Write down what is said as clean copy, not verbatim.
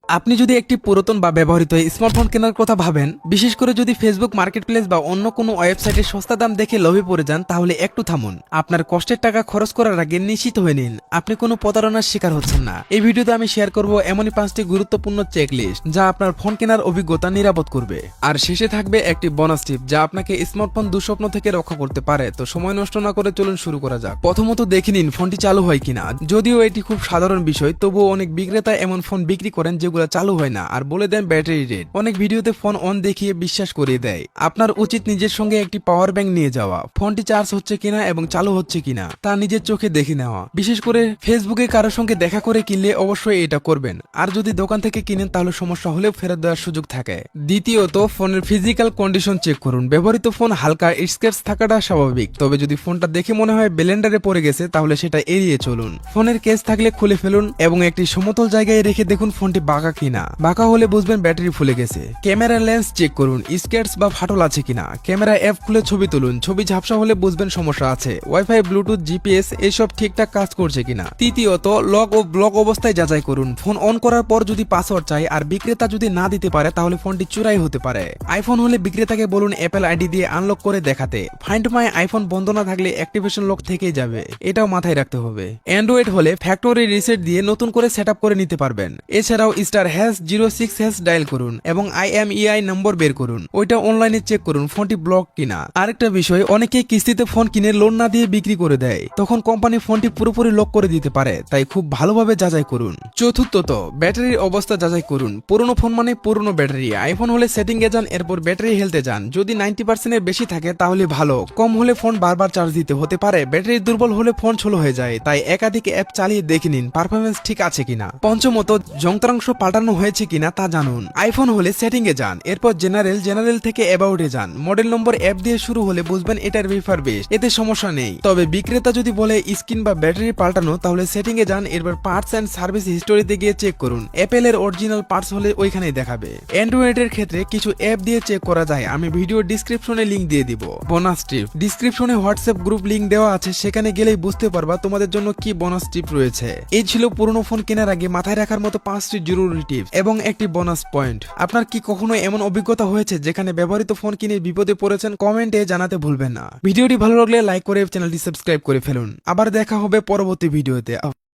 আপনি যদি একটি পুরাতন বা ব্যবহৃত স্মার্টফোন কেনার কথা ভাবেন, বিশেষ করে যদি ফেসবুক মার্কেটপ্লেস বা অন্য কোনো ওয়েবসাইটে সস্তা দাম দেখে লোভে পড়ে যান, তাহলে একটু থামুন। আপনার কষ্টের টাকা খরচ করার আগে নিশ্চিত হয়ে নিন আপনি কোনো প্রতারণার শিকার হচ্ছেন না। এই ভিডিওতে আমি শেয়ার করব এমনই 5টি গুরুত্বপূর্ণ চেকলিস্ট যা আপনার ফোন কেনার অভিজ্ঞতা নিরাপদ করবে। আর শেষে থাকবে একটি বোনাস টিপ যা আপনাকে স্মার্টফোন দুঃস্বপ্ন থেকে রক্ষা করতে পারে। তো সময় নষ্ট না করে চলুন শুরু করা যাক। প্রথমত দেখে নিন ফোনটি চালু হয় কিনা। যদিও এটি খুব সাধারণ বিষয়, তবুও অনেক বিক্রেতা এমন ফোন বিক্রি করেন যেগুলো চালু হয় না আর বলে দেন ব্যাটারি রেট। অনেক ভিডিওতে ফোন অন দেখিয়ে বিশ্বাস করিয়ে দেয়। আপনার উচিত নিজের সঙ্গে একটি পাওয়ার ব্যাংক নিয়ে যাওয়া, ফোনটি চার্জ হচ্ছে কিনা এবং চালু হচ্ছে কিনা তা নিজের চোখে দেখে নেওয়া। বিশেষ করে ফেসবুকে কারোর সঙ্গে দেখা করে কিনলে অবশ্যই এটা করবেন। আর যদি দোকান থেকে কিনেন তাহলে সমস্যা হলেও ফেরত দেওয়ার সুযোগ থাকে। দ্বিতীয়ত, ফোনের ফিজিক্যাল কন্ডিশন চেক করুন। ব্যবহৃত ফোন হালকা স্ক্র্যাচ থাকাটা স্বাভাবিক, তবে যদি ফোনটা দেখে মনে হয় ব্লেন্ডারে পড়ে গেছে তাহলে সেটা এড়িয়ে চলুন। ফোনের কেস থাকলে খুলে ফেলুন এবং একটি সমতল জায়গায় রেখে দেখুন ফোনটি বাঁকা কিনা। বাঁকা হলে বুঝবেন ব্যাটারি ফুলে গেছে। ক্যামেরা লেন্স চেক করুন, স্ক্র্যাচ বা ফাটল আছে কিনা। ক্যামেরা অ্যাপ খুলে ছবি তুলুন, ছবি ঝাপসা হলে বুঝবেন সমস্যা আছে। ওয়াইফাই, ব্লুটুথ, জিপিএস এসব ঠিকঠাক কাজ করছে কিনা। তৃতীয়ত, লক ও ব্লক অবস্থায় যাচাই করুন। ফোন অন করার পর যদি পাসওয়ার্ড চাই আর বিক্রেতা যদি না দিতে পারে তাহলে ফোনটি চুরাই হতে পারে। আইফোন হলে বিক্রেতাকে বলুন অ্যাপেল আইডি দিয়ে আনলক করে দেখাতে। ফাইন্ড মাই আইফোন বন্ধ না থাকলে অ্যাক্টিভেশন লক থেকেই যাবে, এটাও মাথায় রাখতে হবে। অ্যান্ড্রয়েড হলে ফ্যাক্টরি রিসেট দিয়ে নতুন করে সেটআপ করে নিতে পারবেন। এছাড়াও *#06# ডায়াল করুন এবং IMEI নম্বর বের করুন। ওইটা অনলাইনে চেক করুন ফোনটি ব্লক কিনা। আরেকটা বিষয়, অনেকেই কিস্তিতে ফোন কিনে লোন না দিয়ে বিক্রি করে দেয়, তখন কোম্পানি ফোনটি পুরোপুরি লক করে দিতে পারে, তাই খুব ভালোভাবে যাচাই করুন। চতুর্থত, ব্যাটারির অবস্থা যাচাই করুন। পুরনো ফোন মানে পুরনো ব্যাটারি। আইফোন হলে সেটিং এ যান, এরপর ব্যাটারি হেলথে যান। যদি 90% এর বেশি থাকে তাহলে ভালো, কম হলে ফোন বারবার চার্জ দিতে হতে পারে। ব্যাটারি দুর্বল হলে ফোন স্লো হয়ে যায়, তাই একাধিক অ্যাপ চালিয়ে দেখে নিন পারফরমেন্স ঠিক আছে কিনা। পঞ্চমত, যন্ত্রাংশ পাল্টানো হয়েছে কিনা তা জানুন। আইফোন হলে সেটিং এ যান, এরপর জেনারেল থেকে অ্যাবাউটে যান। মডেল নম্বর অ্যাপ দিয়ে শুরু হলে বুঝবেন এটার রিফারবিশড, এতে সমস্যা নেই। তবে বিক্রেতা যদি বলে স্ক্রিন বা ব্যাটারি পাল্টানো তাহলে সেটিং এ যান, এরপর পার্টস এন্ড সার্ভিস হিস্টোরিতে গিয়ে চেক করুন। অ্যাপেলের অরিজিনাল পার্টস হলে ওইখানেই দেখাবে। অ্যান্ড্রয়েডের ক্ষেত্রে কিছু অ্যাপ দিয়ে চেক করা যায়, আমি ভিডিও ডিসক্রিপশনে লিংক দিয়ে দিব। বোনাস টিপ, ডিসক্রিপশনে হোয়াটসঅ্যাপ গ্রুপ লিংক দেওয়া আছে, সেখানে গেলেই বুঝতে পারবা তোমাদের জন্য কি বোনাস টিপ রয়েছে। এই ছিল পুরনো ফোন কেনার আগে মাথায় রাখার মতো 5টি জরুরি টিপস এবং একটি বোনাস পয়েন্ট। আপনার কি কখনো এমন অভিজ্ঞতা হয়েছে যেখানে ব্যবহৃত ফোন কিনে বিপদে পড়েছেন? কমেন্টে জানাতে ভুলবেন না। ভিডিওটি ভালো লাগলে লাইক করে চ্যানেলটি সাবস্ক্রাইব করে ফেলুন। আবার দেখা হবে পরবর্তী ভিডিওতে।